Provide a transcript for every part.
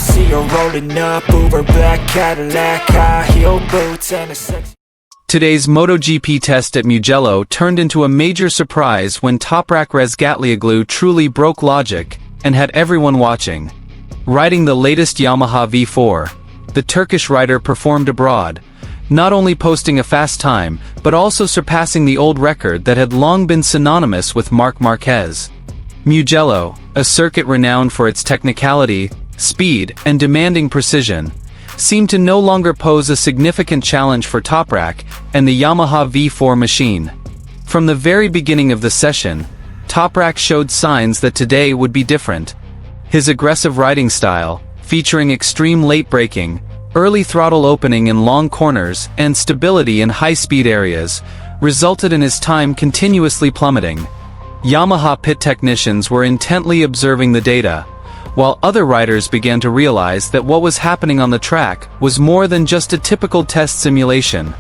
see her rolling up, Uber black Cadillac, high heel boots and a sexy... Today's MotoGP test at Mugello turned into a major surprise when Toprak Razgatlioglu truly broke logic and had everyone watching. Riding the latest Yamaha V4, the Turkish rider performed abroad, not only posting a fast time, but also surpassing the old record that had long been synonymous with Marc Marquez. Mugello, a circuit renowned for its technicality, speed, and demanding precision, seemed to no longer pose a significant challenge for Toprak and the Yamaha V4 machine. From the very beginning of the session, Toprak showed signs that today would be different. His aggressive riding style, featuring extreme late braking, early throttle opening in long corners, and stability in high-speed areas, resulted in his time continuously plummeting. Yamaha pit technicians were intently observing the data, while other riders began to realize that what was happening on the track was more than just a typical test simulation.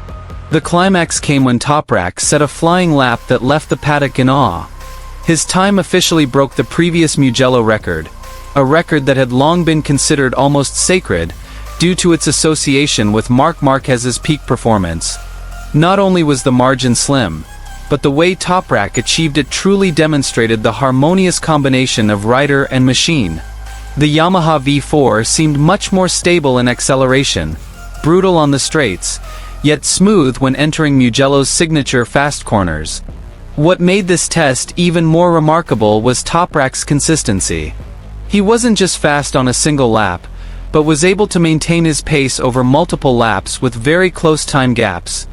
The climax came when Toprak set a flying lap that left the paddock in awe. His time officially broke the previous Mugello record, a record that had long been considered almost sacred due to its association with Marc Marquez's peak performance. Not only was the margin slim, but the way Toprak achieved it truly demonstrated the harmonious combination of rider and machine. The Yamaha V4 seemed much more stable in acceleration, brutal on the straights, yet smooth when entering Mugello's signature fast corners. What made this test even more remarkable was Toprak's consistency. He wasn't just fast on a single lap, but was able to maintain his pace over multiple laps with very close time gaps.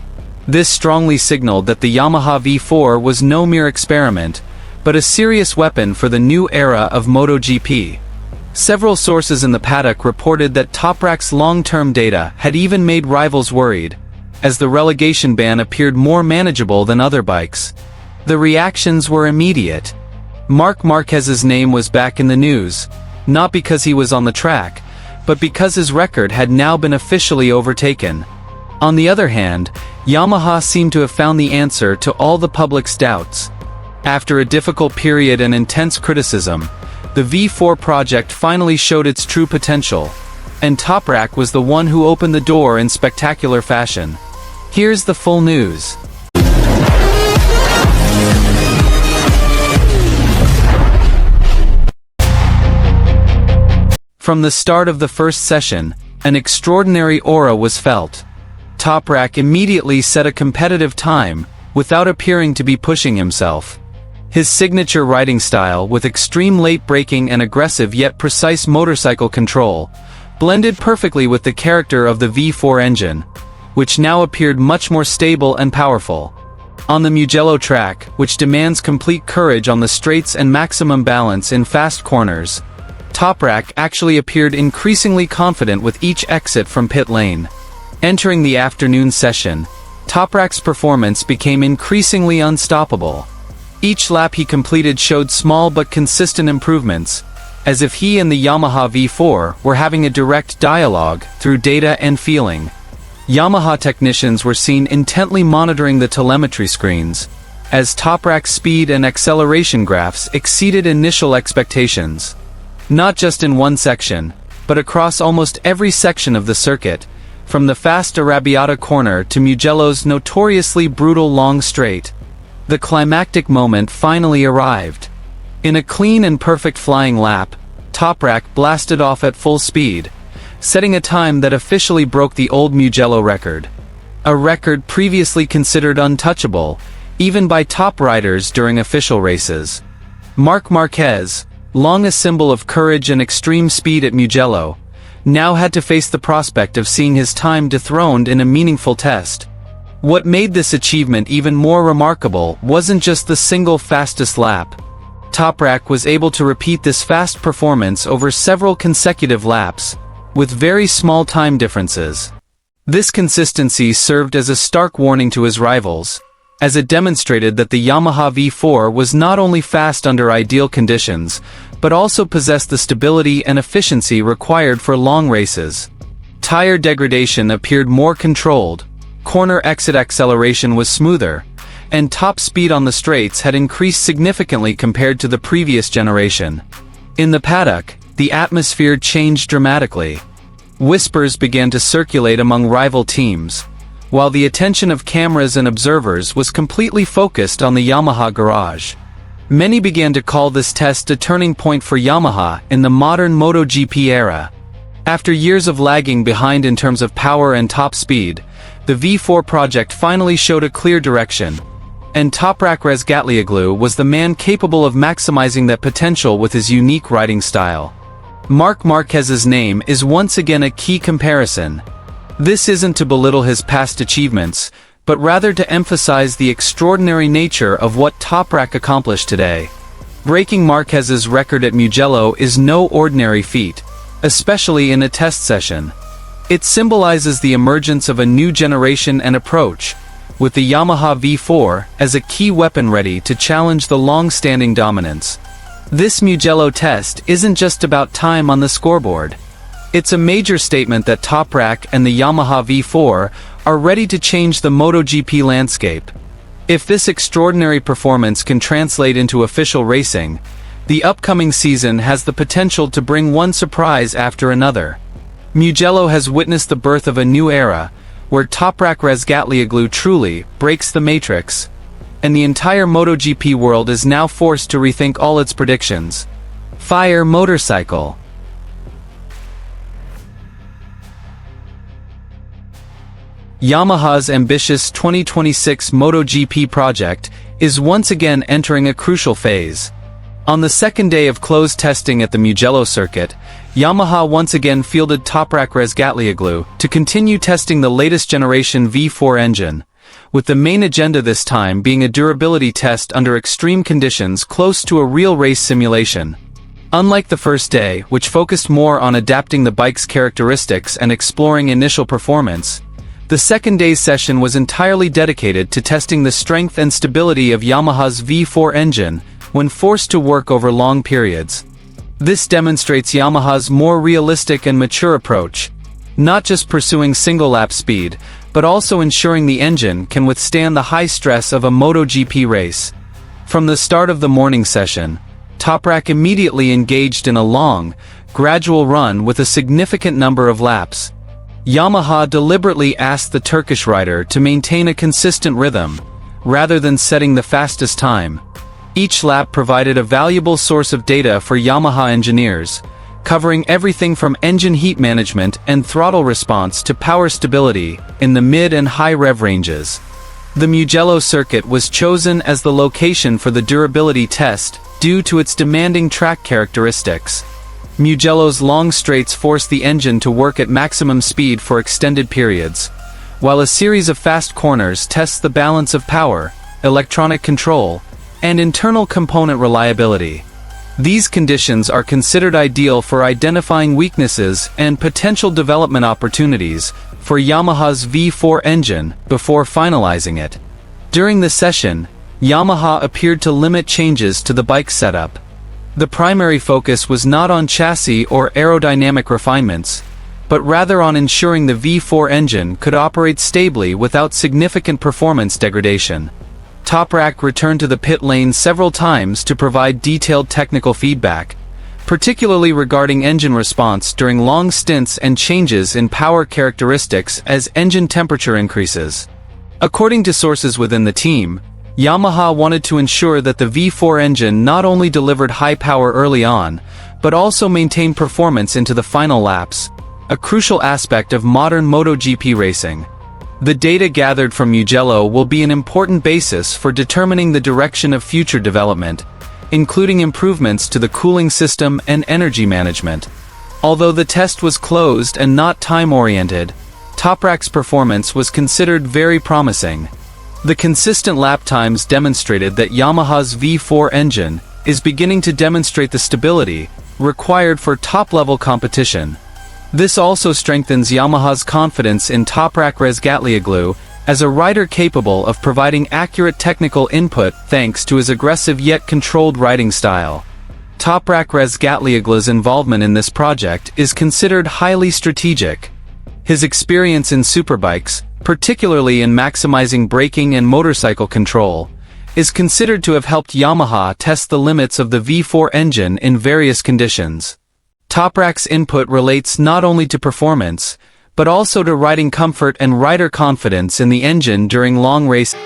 This strongly signaled that the Yamaha V4 was no mere experiment, but a serious weapon for the new era of MotoGP. Several sources in the paddock reported that Toprak's long-term data had even made rivals worried, as the relegation ban appeared more manageable than other bikes. The reactions were immediate. Marc Marquez's name was back in the news, not because he was on the track, but because his record had now been officially overtaken. On the other hand, Yamaha seemed to have found the answer to all the public's doubts. After a difficult period and intense criticism, the V4 project finally showed its true potential, and Toprak was the one who opened the door in spectacular fashion. Here's the full news. From the start of the first session, an extraordinary aura was felt. Toprak immediately set a competitive time, without appearing to be pushing himself. His signature riding style, with extreme late braking and aggressive yet precise motorcycle control, blended perfectly with the character of the V4 engine, which now appeared much more stable and powerful. On the Mugello track, which demands complete courage on the straights and maximum balance in fast corners, Toprak actually appeared increasingly confident with each exit from pit lane. Entering the afternoon session, Toprak's performance became increasingly unstoppable. Each lap he completed showed small but consistent improvements, as if he and the Yamaha V4 were having a direct dialogue through data and feeling. Yamaha technicians were seen intently monitoring the telemetry screens, as Toprak's speed and acceleration graphs exceeded initial expectations. Not just in one section, but across almost every section of the circuit, from the fast Arrabbiata corner to Mugello's notoriously brutal long straight. The climactic moment finally arrived. In a clean and perfect flying lap, Toprak blasted off at full speed, setting a time that officially broke the old Mugello record. A record previously considered untouchable, even by top riders during official races. Marc Marquez, long a symbol of courage and extreme speed at Mugello, now had to face the prospect of seeing his time dethroned in a meaningful test. What made this achievement even more remarkable wasn't just the single fastest lap. Toprak was able to repeat this fast performance over several consecutive laps, with very small time differences. This consistency served as a stark warning to his rivals, as it demonstrated that the Yamaha V4 was not only fast under ideal conditions, but also possessed the stability and efficiency required for long races. Tire degradation appeared more controlled, corner exit acceleration was smoother, and top speed on the straights had increased significantly compared to the previous generation. In the paddock, the atmosphere changed dramatically. Whispers began to circulate among rival teams, while the attention of cameras and observers was completely focused on the Yamaha garage. Many began to call this test a turning point for Yamaha in the modern MotoGP era. After years of lagging behind in terms of power and top speed, the V4 project finally showed a clear direction, and Toprak Razgatlioglu was the man capable of maximizing that potential with his unique riding style. Marc Marquez's name is once again a key comparison. This isn't to belittle his past achievements, but rather to emphasize the extraordinary nature of what Toprak accomplished today. Breaking Marquez's record at Mugello is no ordinary feat, especially in a test session. It symbolizes the emergence of a new generation and approach, with the Yamaha V4 as a key weapon ready to challenge the long-standing dominance. This Mugello test isn't just about time on the scoreboard. It's a major statement that Toprak and the Yamaha V4 are ready to change the MotoGP landscape. If this extraordinary performance can translate into official racing, the upcoming season has the potential to bring one surprise after another. Mugello has witnessed the birth of a new era, where Toprak Razgatlioglu truly breaks the matrix, and the entire MotoGP world is now forced to rethink all its predictions. Fire motorcycle. Yamaha's ambitious 2026 MotoGP project is once again entering a crucial phase. On the second day of closed testing at the Mugello circuit, Yamaha once again fielded Toprak Razgatlioglu to continue testing the latest generation V4 engine, with the main agenda this time being a durability test under extreme conditions close to a real race simulation. Unlike the first day, which focused more on adapting the bike's characteristics and exploring initial performance, the second day's session was entirely dedicated to testing the strength and stability of Yamaha's V4 engine when forced to work over long periods. This demonstrates Yamaha's more realistic and mature approach, not just pursuing single-lap speed, but also ensuring the engine can withstand the high stress of a MotoGP race. From the start of the morning session, Toprak immediately engaged in a long, gradual run with a significant number of laps. Yamaha deliberately asked the Turkish rider to maintain a consistent rhythm, rather than setting the fastest time. Each lap provided a valuable source of data for Yamaha engineers, covering everything from engine heat management and throttle response to power stability in the mid and high rev ranges. The Mugello circuit was chosen as the location for the durability test due to its demanding track characteristics. Mugello's long straights forced the engine to work at maximum speed for extended periods, while a series of fast corners tests the balance of power, electronic control, and internal component reliability. These conditions are considered ideal for identifying weaknesses and potential development opportunities for Yamaha's V4 engine before finalizing it. During the session, Yamaha appeared to limit changes to the bike setup. The primary focus was not on chassis or aerodynamic refinements, but rather on ensuring the V4 engine could operate stably without significant performance degradation. Toprak returned to the pit lane several times to provide detailed technical feedback, particularly regarding engine response during long stints and changes in power characteristics as engine temperature increases. According to sources within the team, Yamaha wanted to ensure that the V4 engine not only delivered high power early on, but also maintained performance into the final laps, a crucial aspect of modern MotoGP racing. The data gathered from Mugello will be an important basis for determining the direction of future development, including improvements to the cooling system and energy management. Although the test was closed and not time-oriented, Toprak's performance was considered very promising. The consistent lap times demonstrated that Yamaha's V4 engine is beginning to demonstrate the stability required for top-level competition. This also strengthens Yamaha's confidence in Toprak Razgatlioglu as a rider capable of providing accurate technical input thanks to his aggressive yet controlled riding style. Toprak Razgatlioglu's involvement in this project is considered highly strategic. His experience in superbikes, particularly in maximizing braking and motorcycle control, is considered to have helped Yamaha test the limits of the V4 engine in various conditions. Toprak's input relates not only to performance, but also to riding comfort and rider confidence in the engine during long races.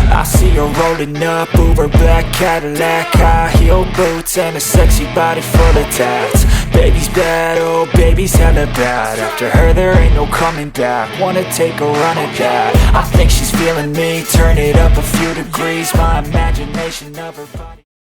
I see her rolling up, Uber black Cadillac, high heel boots and a sexy body full of tats. Baby's bad, oh baby's hella bad. After her there ain't no coming back. Wanna take a run at that. I think she's feeling me, turn it up a few degrees. My imagination of her body.